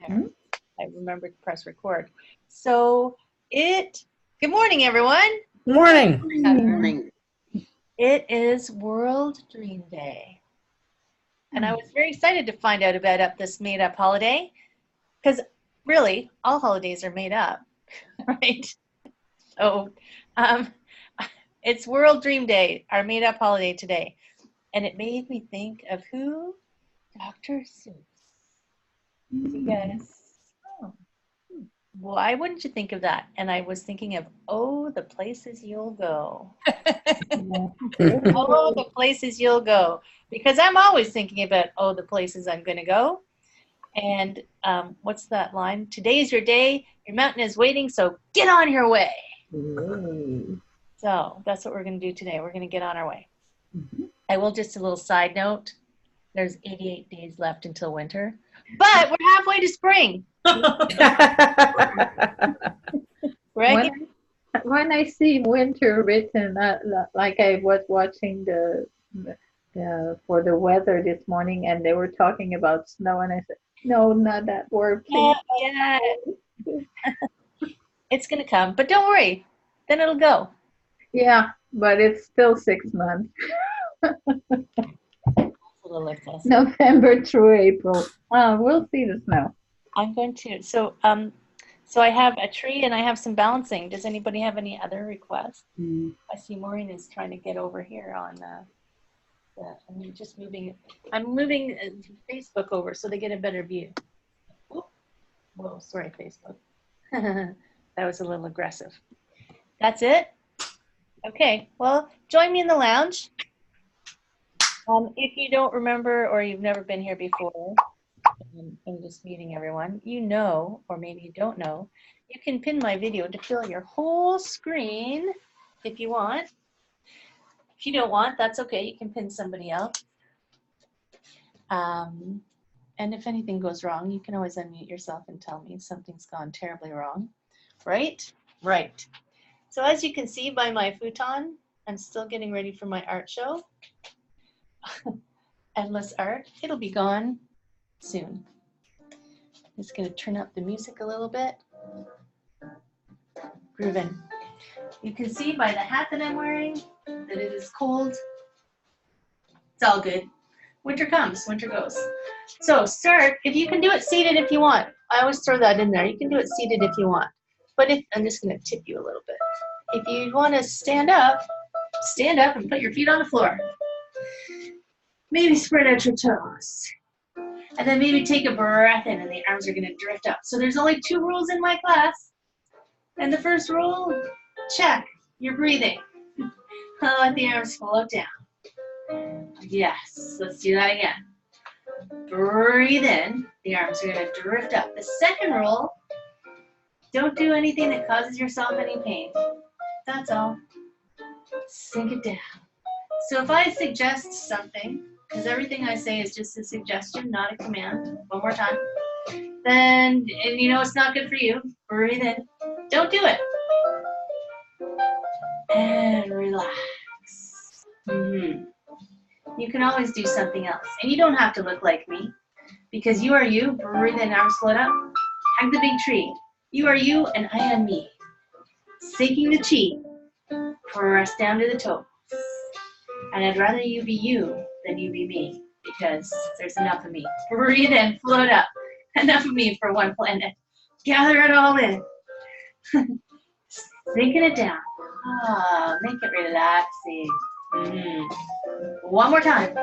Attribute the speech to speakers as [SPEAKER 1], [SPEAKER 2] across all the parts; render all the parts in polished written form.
[SPEAKER 1] There. I remembered to press record. So good morning, everyone.
[SPEAKER 2] Morning.
[SPEAKER 3] Good morning.
[SPEAKER 1] It is World Dream Day. And I was very excited to find out about this made-up holiday, because really, all holidays are made up, right? So it's World Dream Day, our made-up holiday today. And it made me think of who? Dr. Seuss. Yes. Why wouldn't you think of that? And I was thinking of, oh, the places you'll go. Oh, the places you'll go. Because I'm always thinking about, oh, the places I'm going to go. And what's that line? Today is your day. Your mountain is waiting, so get on your way. So that's what we're going to do today. We're going to get on our way. I will just a little side note. There's 88 days left until winter. But we're halfway to spring. Right?
[SPEAKER 3] When I see winter written, like I was watching for the weather this morning, and they were talking about snow, and I said, no, not that word, please.
[SPEAKER 1] Yeah. It's going to come, but don't worry. Then it'll go.
[SPEAKER 3] Yeah, but it's still 6 months. November through April. Well, we'll see the snow.
[SPEAKER 1] I'm going to. So I have a tree and I have some balancing. Does anybody have any other requests? I see Maureen is trying to get over here on I'm just moving. I'm moving Facebook over so they get a better view. Whoa, sorry, Facebook. That was a little aggressive. That's it? Okay, well, join me in the lounge. If you don't remember or you've never been here before, I'm just meeting everyone, you know, or maybe you don't know, you can pin my video to fill your whole screen if you want. If you don't want, that's okay. You can pin somebody else. And if anything goes wrong, you can always unmute yourself and tell me something's gone terribly wrong. Right? Right. So as you can see by my futon, I'm still getting ready for my art show. Endless Art. It'll be gone soon. I'm just going to turn up the music a little bit. Groovin'. You can see by the hat that I'm wearing that it is cold. It's all good. Winter comes, winter goes. So start, if you can do it seated if you want. I always throw that in there. You can do it seated if you want. But I'm just going to tip you a little bit. If you want to stand up and put your feet on the floor. Maybe spread out your toes. And then maybe take a breath in and the arms are going to drift up. So there's only 2 rules in my class. And the first rule, check, you're breathing. Let the arms float down. Yes, let's do that again. Breathe in, the arms are going to drift up. The second rule, don't do anything that causes yourself any pain. That's all. Sink it down. So if I suggest something, because everything I say is just a suggestion, not a command. One more time. Then, and you know it's not good for you, breathe in. Don't do it. And relax. You can always do something else. And you don't have to look like me, because you are you. Breathe in, arms float up. Hug the big tree. You are you, and I am me. Sinking the chi. Press down to the toes. And I'd rather you be you than you be me, because there's enough of me. Breathe in, float up. Enough of me for one planet. Gather it all in. Sinking it down. Make it relaxing. One more time.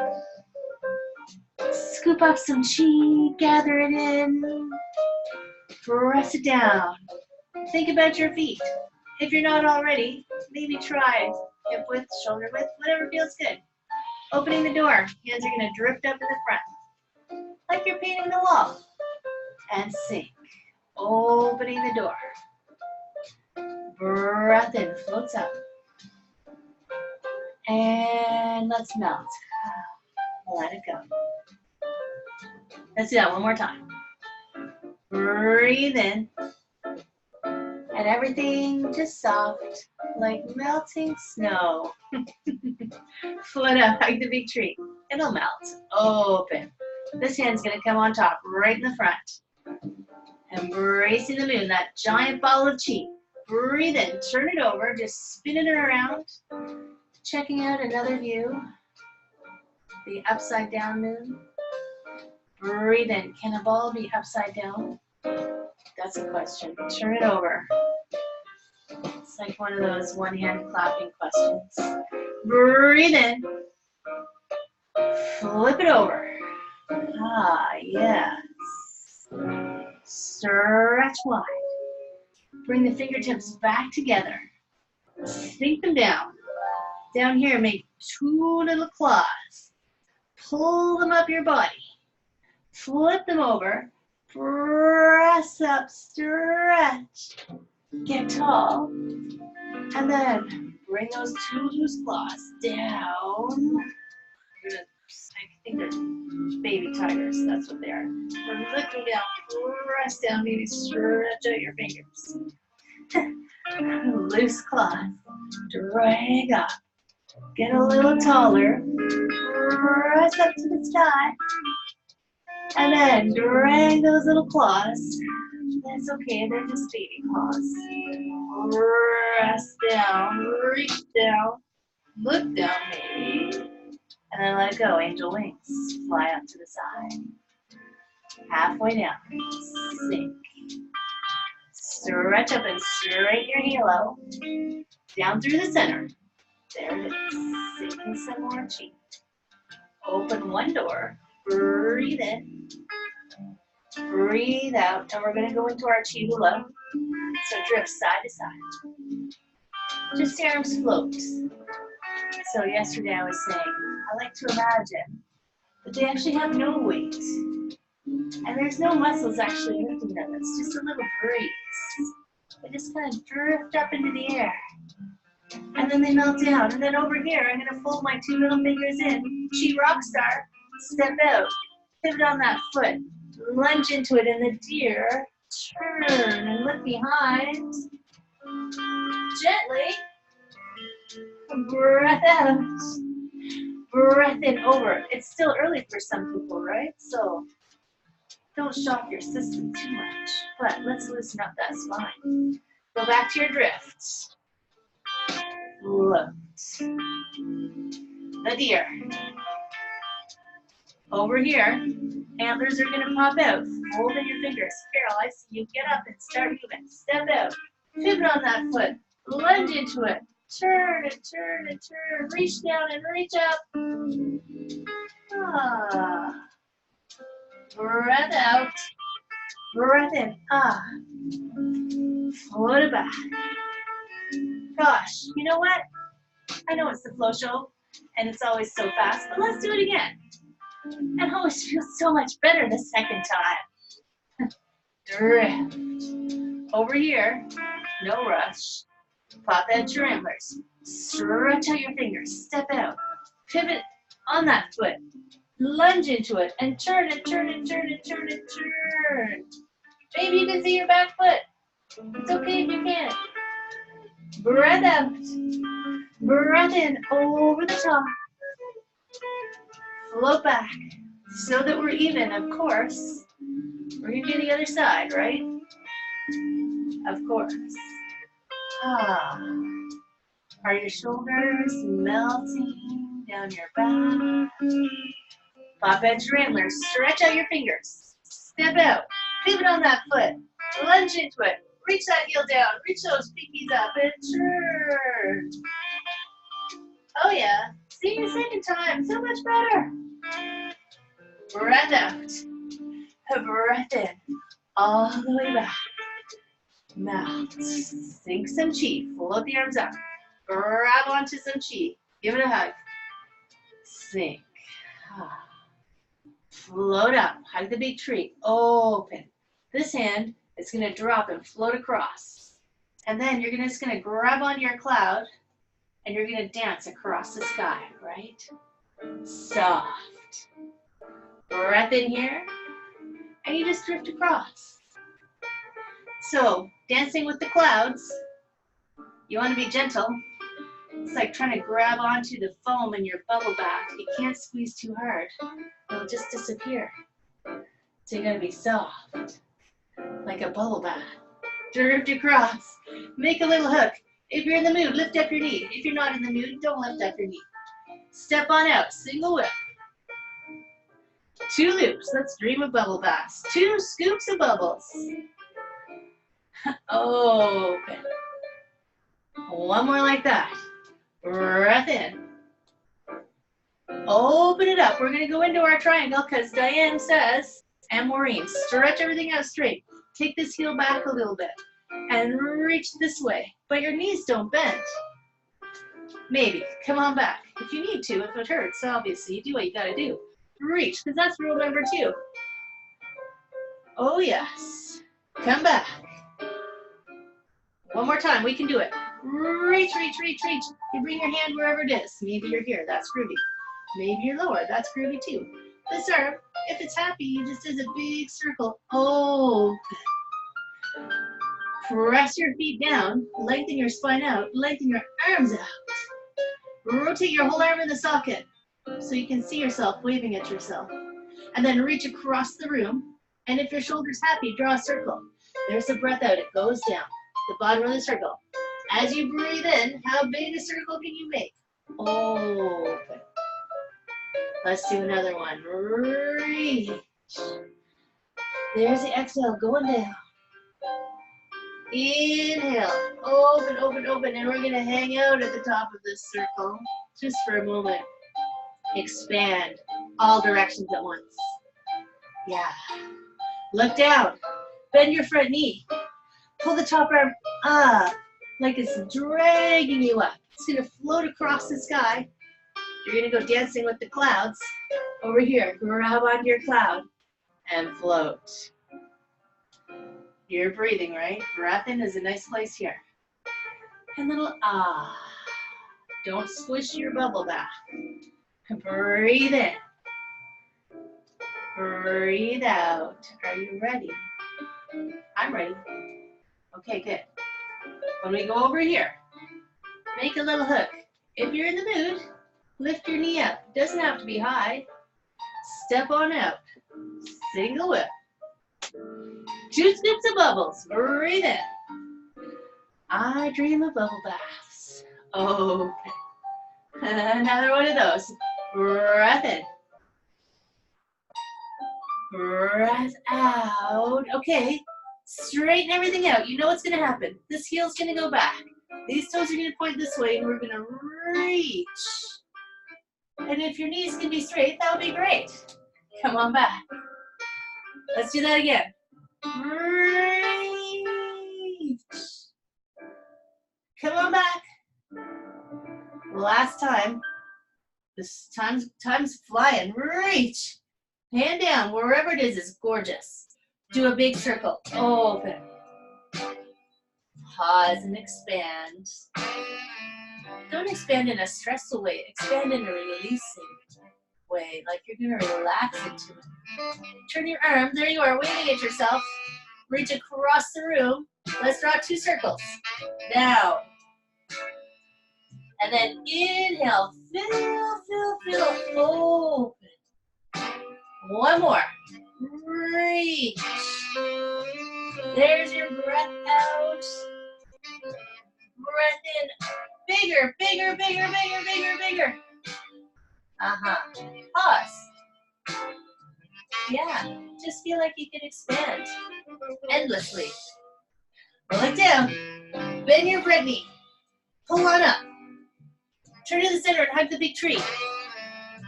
[SPEAKER 1] Scoop up some chi, gather it in. Press it down. Think about your feet. If you're not already, maybe try hip width, shoulder width, whatever feels good. Opening the door, hands are going to drift up to the front, like you're painting the wall. And sink. Opening the door. Breath in, floats up. And let's melt. Let it go. Let's do that one more time. Breathe in. And everything just soft, like melting snow. Float up, like the big tree. It'll melt. Open. This hand's going to come on top, right in the front. Embracing the moon, that giant ball of chi. Breathe in, turn it over, just spinning it around. Checking out another view, the upside down moon. Breathe in, can a ball be upside down? That's a question. Turn it over. It's like one of those one-hand clapping questions. Breathe in. Flip it over. Ah, yes. Stretch wide. Bring the fingertips back together. Sink them down. Down here, make two little claws. Pull them up your body. Flip them over. Press up, stretch. Get tall. And then bring those two loose claws down. I think they're baby tigers. That's what they are. We're looking down. Press down, maybe stretch out your fingers. Loose claws. Drag up. Get a little taller. Press up to the sky. And then drag those little claws. That's okay, they're just baby claws. Press down, reach down, look down maybe, and then let go. Angel wings. Fly up to the side. Halfway down. Sink. Stretch up and straighten your halo. Down through the center. There it is. Sinking some more chi. Open one door. Breathe in. Breathe out. And we're going to go into our chi hula. So drift side to side. Just your arms float. So yesterday I was saying, I like to imagine that they actually have no weight. And there's no muscles actually lifting them. It's just a little breeze. They just kind of drift up into the air. And then they melt down. And then over here, I'm going to fold my two little fingers in. Chi rock star. Step out. Pivot on that foot. Lunge into it in the deer. Turn and look behind. Gently. Breath out. Breath in over. It's still early for some people, right? So don't shock your system too much. But let's loosen up that spine. Go back to your drift. Float. The deer. Over here, antlers are going to pop out. Hold in your fingers. Carol, I see you. Get up and start moving. Step out. Pivot on that foot. Lunge into it. Turn and turn and turn. Reach down and reach up. Ah. Breath out. Breath in. Ah. Float it back. Gosh, you know what? I know it's the flow show, and it's always so fast, but let's do it again. It always feels so much better the second time. Drift. Over here, no rush. Pop out your antlers. Stretch out your fingers. Step out. Pivot on that foot. Lunge into it and turn and turn and turn and turn and turn. Maybe you can see your back foot. It's okay if you can't. Breath out. Breath in over the top. Float back so that we're even, of course. We're going to do the other side, right? Of course. Ah. Are your shoulders melting down your back? Pop out your antlers. Stretch out your fingers. Step out. Pivot on that foot. Lunge into it. Reach that heel down. Reach those pinkies up and turn. Oh yeah. See you second time. So much better. Breath out. Breath in. All the way back. Mouth. Sink some chi. Float the arms up. Grab onto some chi. Give it a hug. Sink. Float up. Hug the big tree. Open. This hand is going to drop and float across. And then you're just going to grab onto your cloud and you're going to dance across the sky, right? Soft. Breath in here. And you just drift across. So, dancing with the clouds, you want to be gentle. It's like trying to grab onto the foam in your bubble bath. You can't squeeze too hard. It'll just disappear. So you got to be soft. Like like a bubble bath. Drift across. Make a little hook. If you're in the mood, lift up your knee. If you're not in the mood, don't lift up your knee. Step on out. Single whip. 2 loops. Let's dream of bubble baths. 2 scoops of bubbles. Open. 1 more like that. Breath in. Open it up. We're going to go into our triangle because Diane says, and Maureen, stretch everything out straight. Take this heel back a little bit and reach this way. But your knees don't bend. Maybe. Come on back. If you need to, if it hurts, obviously, you do what you got to do. Reach, because that's rule number 2. Oh, yes. Come back. 1 more time. We can do it. Reach, reach, reach, reach. You bring your hand wherever it is. Maybe you're here. That's groovy. Maybe you're lower. That's groovy too. This arm, if it's happy, just does a big circle. Open. Press your feet down. Lengthen your spine out. Lengthen your arms out. Rotate your whole arm in the socket so you can see yourself waving at yourself. And then reach across the room. And if your shoulder's happy, draw a circle. There's the breath out. It goes down. The bottom of the circle. As you breathe in, how big a circle can you make? Open. Let's do another one. Reach. There's the exhale going down. Inhale. Open, open, open. And we're going to hang out at the top of this circle just for a moment. Expand all directions at once. Yeah. Look down. Bend your front knee. Pull the top arm up like it's dragging you up. It's going to float across the sky. You're going to go dancing with the clouds. Over here, grab onto your cloud and float. You're breathing, right? Breath in is a nice place here. And little ah. Don't squish your bubble bath. Breathe in. Breathe out. Are you ready? I'm ready. Okay, good. When we go over here, make a little hook. If you're in the mood, lift your knee up. It doesn't have to be high. Step on out. Single whip. 2 scoops of bubbles. Breathe in. I dream of bubble baths. Open. Another one of those. Breath in. Breath out. Okay. Straighten everything out. You know what's going to happen. This heel's going to go back. These toes are going to point this way, and we're going to reach. And if your knees can be straight, that would be great. Come on back. Let's do that again. Reach. Come on back. Last time. This time's flying. Reach. Hand down. Wherever it is gorgeous. Do a big circle. Open. Pause and expand. Don't expand in a stressful way. Expand in a releasing way, like you're going to relax into it. Turn your arm. There you are, waving at yourself. Reach across the room. Let's draw 2 circles. Down. And then inhale. Fill. Open. 1 more. Reach. There's your breath out. Breath in. Bigger. Pause. Yeah, just feel like you can expand endlessly. Look down. Bend your front knee. Pull on up. Turn to the center and hug the big tree.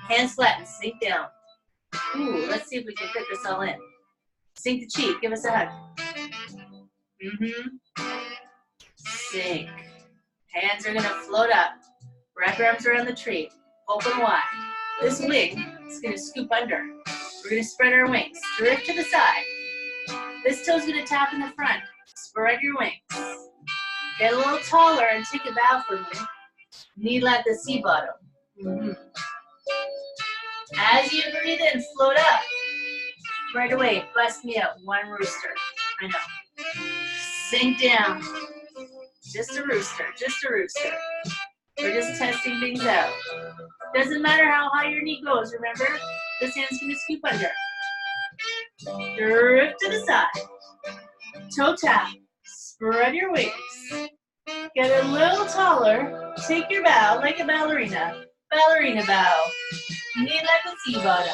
[SPEAKER 1] Hands flat and sink down. Ooh, let's see if we can fit this all in. Sink the cheek. Give us a hug. Sink. Hands are going to float up. Wrap your arms around the tree. Open wide. This wing is going to scoop under. We're going to spread our wings. Drift to the side. This toe's going to tap in the front. Spread your wings. Get a little taller and take a bow for me. Knee at the C bottom. As you breathe in, float up. Right away, bust me out. 1 rooster. I know. Sink down. Just a rooster. We're just testing things out. Doesn't matter how high your knee goes, remember? This hand's going to scoop under. Drift to the side. toe tap. Spread your wings. Get a little taller. Take your bow like a ballerina. Ballerina bow. Knee like a sea bottom.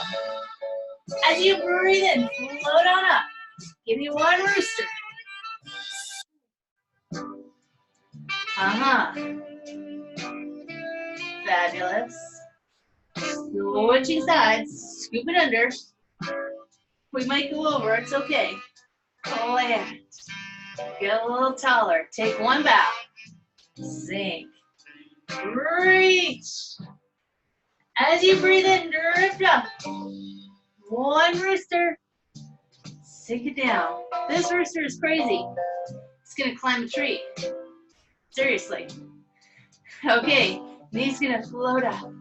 [SPEAKER 1] As you breathe in, float on up. Give me one rooster. Fabulous. Switching sides. Scoop it under. We might go over. It's okay. Land. Get a little taller. Take one bow. Sink. Reach. As you breathe in, drift up. One rooster. Sink it down. This rooster is crazy. It's gonna climb a tree. Seriously. Okay, knee's gonna float up.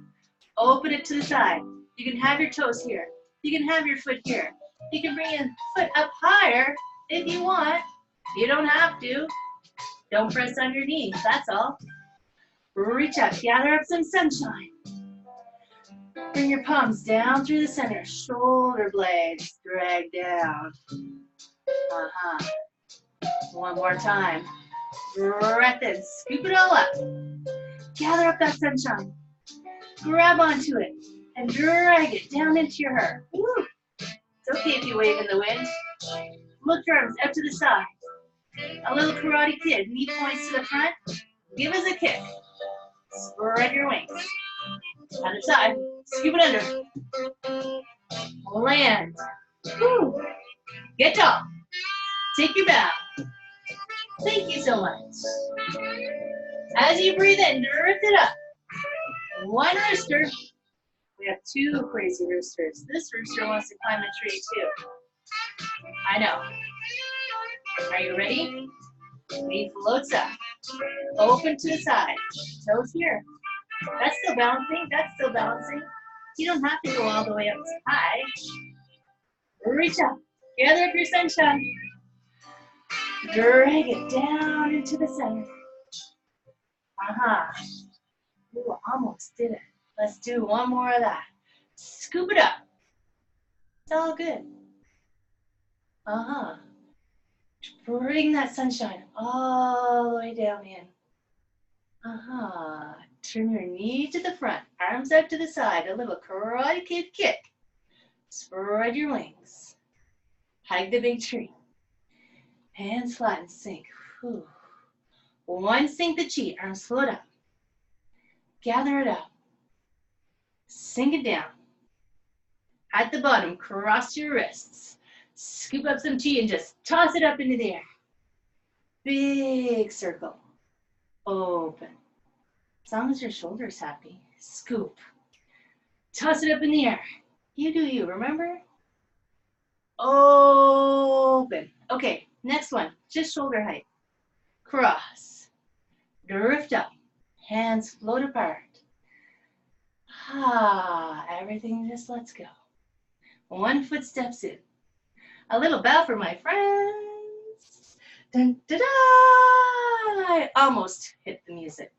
[SPEAKER 1] Open it to the side. You can have your toes here. You can have your foot here. You can bring your foot up higher if you want. You don't have to. Don't press on your knees, that's all. Reach up, gather up some sunshine. Bring your palms down through the center. Shoulder blades drag down. One more time. Breath in, scoop it all up. Gather up that sunshine. Grab onto it and drag it down into your heart. Woo. It's okay if you wave in the wind. Look your arms up to the side. A little Karate Kid. Knee points to the front. Give us a kick. Spread your wings. Other side. Scoop it under. Land. Woo. Get tall. Take your bow. Thank you so much. As you breathe in, drift it up. One rooster. We have two crazy roosters. This rooster wants to climb a tree too. I know. Are you ready? Knee floats up. Open to the side. Toes here. That's still balancing. That's still balancing. You don't have to go all the way up high. Reach up. Gather up your sunshine. Drag it down into the center. Ooh, almost did it. Let's do one more of that. Scoop it up. It's all good. Bring that sunshine all the way down in. Turn your knee to the front, arms out to the side, a little Karate Kid kick. Spread your wings. Hug the big tree. Hands flat and sink. Whew. One, sink the chi, arms float up. Gather it up. Sink it down. At the bottom, cross your wrists. Scoop up some chi and just toss it up into the air. Big circle. Open. As long as your shoulder's happy. Scoop. Toss it up in the air. You do you, remember? Open. Okay, next one. Just shoulder height. Cross. Drift up. Hands float apart. Everything just lets go. One foot steps in. A little bow for my friends. Dun, da, da. I almost hit the music.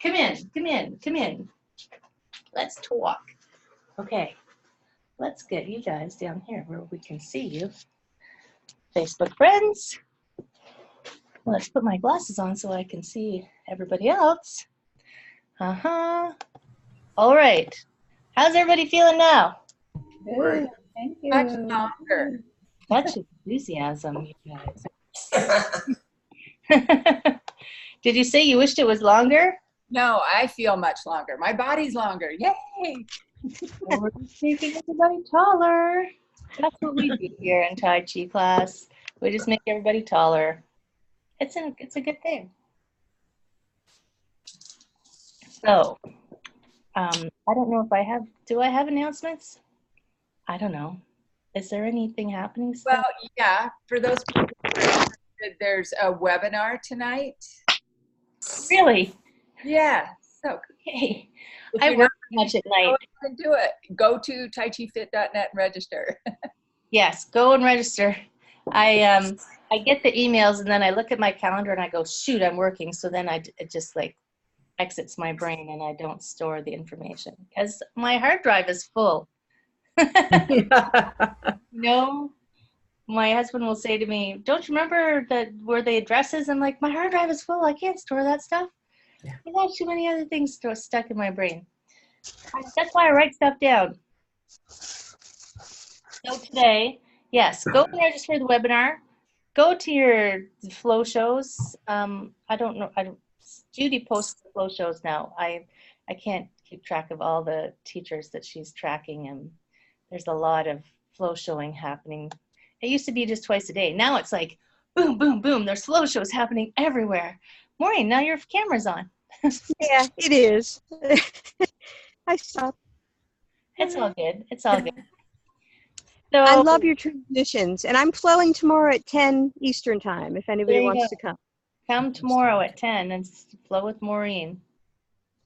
[SPEAKER 1] Come in, come in, come in. Let's talk. Okay, let's get you guys down here where we can see you. Facebook friends. Let's put my glasses on so I can see everybody else. All right. How's everybody feeling now?
[SPEAKER 3] Good. Thank you.
[SPEAKER 2] Much longer.
[SPEAKER 1] Such enthusiasm, you guys. Did you say you wished it was longer?
[SPEAKER 2] No, I feel much longer. My body's longer. Yay!
[SPEAKER 1] Well, we're just making everybody taller. That's what we do here in Tai Chi class. We just make everybody taller. It's a good thing. So, I don't know if do I have announcements? I don't know. Is there anything happening still?
[SPEAKER 2] Well, yeah, for those people who are interested, there's a webinar tonight.
[SPEAKER 1] Really?
[SPEAKER 2] Yeah, so
[SPEAKER 1] Okay.
[SPEAKER 2] if
[SPEAKER 1] I
[SPEAKER 2] you're
[SPEAKER 1] work
[SPEAKER 2] not
[SPEAKER 1] much at
[SPEAKER 2] go
[SPEAKER 1] night.
[SPEAKER 2] ahead and do it. Go to taichifit.net and register.
[SPEAKER 1] Yes, go and register. I get the emails and then I look at my calendar and I go, shoot, I'm working. So then it just like exits my brain and I don't store the information because my hard drive is full. No, my husband will say to me, "Don't you remember that where the address is?" I'm like, "My hard drive is full. I can't store that stuff.
[SPEAKER 4] Yeah.
[SPEAKER 1] I have too many other things stuck in my brain." That's why I write stuff down. So today, yes, go and register the webinar. Go to your flow shows. I don't know. Judy posts the flow shows now. I can't keep track of all the teachers that she's tracking, and there's a lot of flow showing happening. It used to be just twice a day. Now it's like boom, boom, boom. There's flow shows happening everywhere. Maureen, now your camera's on.
[SPEAKER 5] Yeah, it is. I stopped.
[SPEAKER 1] It's all good. It's all good. So
[SPEAKER 5] I love your transitions, and I'm flowing tomorrow at 10 Eastern time if
[SPEAKER 1] There
[SPEAKER 5] anybody
[SPEAKER 1] you
[SPEAKER 5] wants
[SPEAKER 1] go.
[SPEAKER 5] to come.
[SPEAKER 1] Come tomorrow at 10 and flow with Maureen.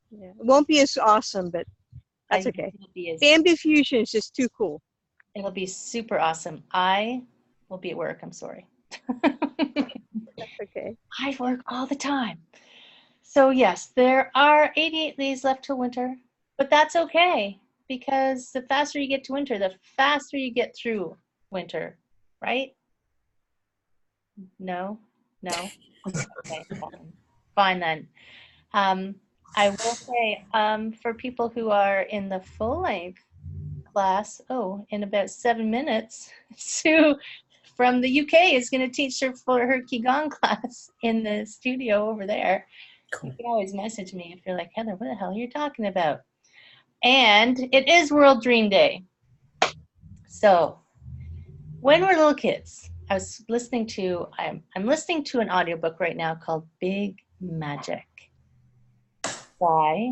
[SPEAKER 5] Yeah. It won't be as awesome, but that's okay. Bam Diffusion is just too cool.
[SPEAKER 1] It'll be super awesome. I will be at work. I'm sorry.
[SPEAKER 5] That's okay.
[SPEAKER 1] I work all the time. So yes, there are 88 days left till winter, but that's okay because the faster you get to winter, the faster you get through winter, right? No? Okay, fine then. I will say for people who are in the full life class, in about 7 minutes, Sue from the UK is going to teach her for her Qigong class in the studio over there.
[SPEAKER 4] Cool.
[SPEAKER 1] You can always message me if you're like, Heather, what the hell are you talking about? And it is World Dream Day. So when we're little kids, I was listening to, I'm listening to an audiobook right now called Big Magic by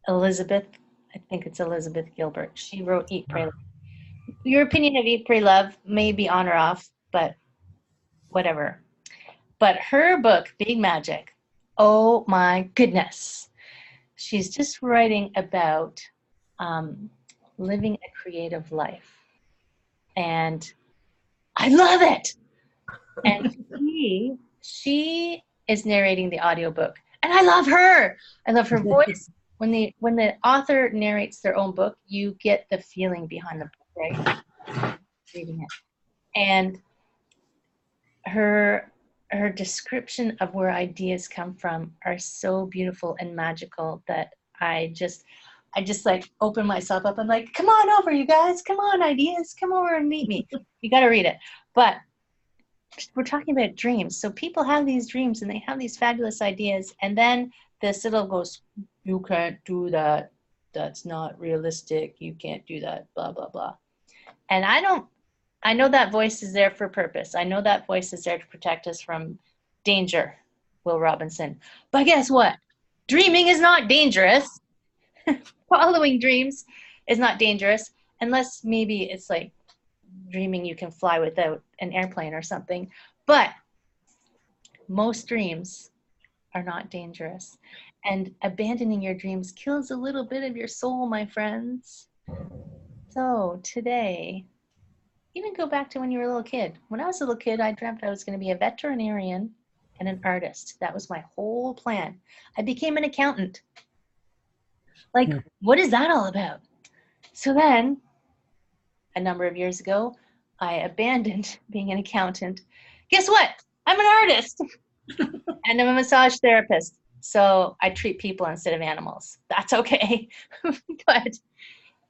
[SPEAKER 1] Elizabeth, I think it's Elizabeth Gilbert. She wrote Eat, Pray, Love. Your opinion of Eat, Pray, Love may be on or off, but whatever. But her book, Big Magic, oh my goodness. She's just writing about living a creative life. And I love it. And she is narrating the audiobook. And I love her. I love her voice. When the author narrates their own book, you get the feeling behind the book, right? Reading it. And her description of where ideas come from are so beautiful and magical that I just like open myself up. I'm like, come on over, you guys. Come on, ideas. Come over and meet me. You got to read it. But we're talking about dreams. So people have these dreams and they have these fabulous ideas. And then this little goes, you can't do that. That's not realistic. You can't do that, blah, blah, blah. And I know that voice is there for a purpose. I know that voice is there to protect us from danger, Will Robinson. But guess what? Dreaming is not dangerous. Following dreams is not dangerous, unless maybe it's like dreaming you can fly without an airplane or something. But most dreams are not dangerous. And abandoning your dreams kills a little bit of your soul, my friends. So today, even go back to when you were a little kid. When I was a little kid, I dreamt I was going to be a veterinarian and an artist. That was my whole plan. I became an accountant. Like, what is that all about? So then, a number of years ago, I abandoned being an accountant. Guess what? I'm an artist. And I'm a massage therapist. So I treat people instead of animals. That's okay. But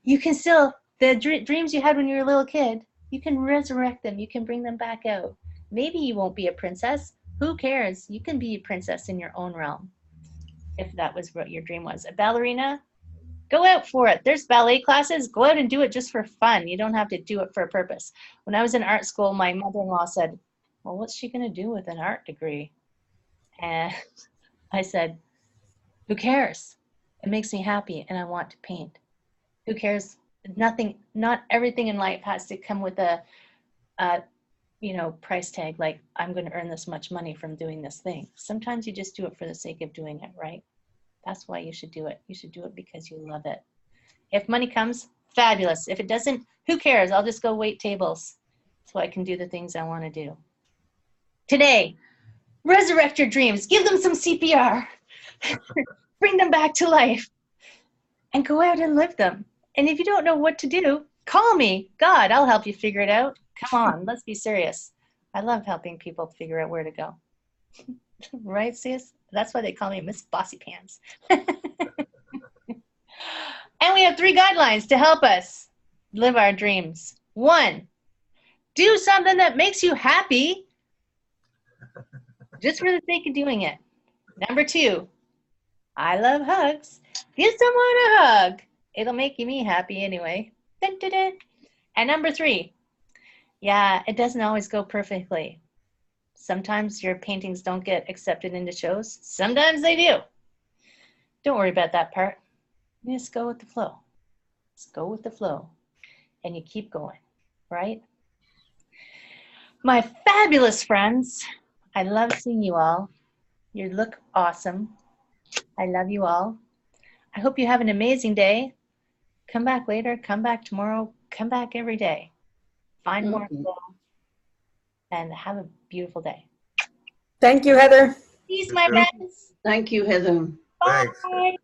[SPEAKER 1] you can still, the dreams you had when you were a little kid, you can resurrect them. You can bring them back out. Maybe you won't be a princess. Who cares? You can be a princess in your own realm, if that was what your dream was. A ballerina, go out for it. There's ballet classes. Go out and do it just for fun. You don't have to do it for a purpose. When I was in art school, my mother-in-law said, well, what's she going to do with an art degree? And I said, who cares? It makes me happy and I want to paint. Who cares? Nothing, not everything in life has to come with a price tag, like I'm going to earn this much money from doing this thing. Sometimes you just do it for the sake of doing it, right? That's why you should do it. You should do it because you love it. If money comes, fabulous. If it doesn't, who cares? I'll just go wait tables so I can do the things I want to do. Today, resurrect your dreams. Give them some CPR. Bring them back to life and go out and live them. And if you don't know what to do, Call me. God, I'll help you figure it out. Come on, let's be serious. I love helping people figure out where to go. Right, sis? That's why they call me Miss Bossy Pants. And we have 3 guidelines to help us live our dreams. 1, do something that makes you happy just for the sake of doing it. Number 2, I love hugs. Give someone a hug. It'll make me happy anyway. Dun, dun, dun. And number 3, yeah, it doesn't always go perfectly. Sometimes your paintings don't get accepted into shows. Sometimes they do. Don't worry about that part. Just go with the flow. Just go with the flow. And you keep going, right? My fabulous friends, I love seeing you all. You look awesome. I love you all. I hope you have an amazing day. Come back later, come back tomorrow, come back every day. Find more flow and have a beautiful day.
[SPEAKER 4] Thank you, Heather.
[SPEAKER 1] Peace, my friends.
[SPEAKER 6] Thank you, Heather.
[SPEAKER 1] Bye.
[SPEAKER 7] Thanks.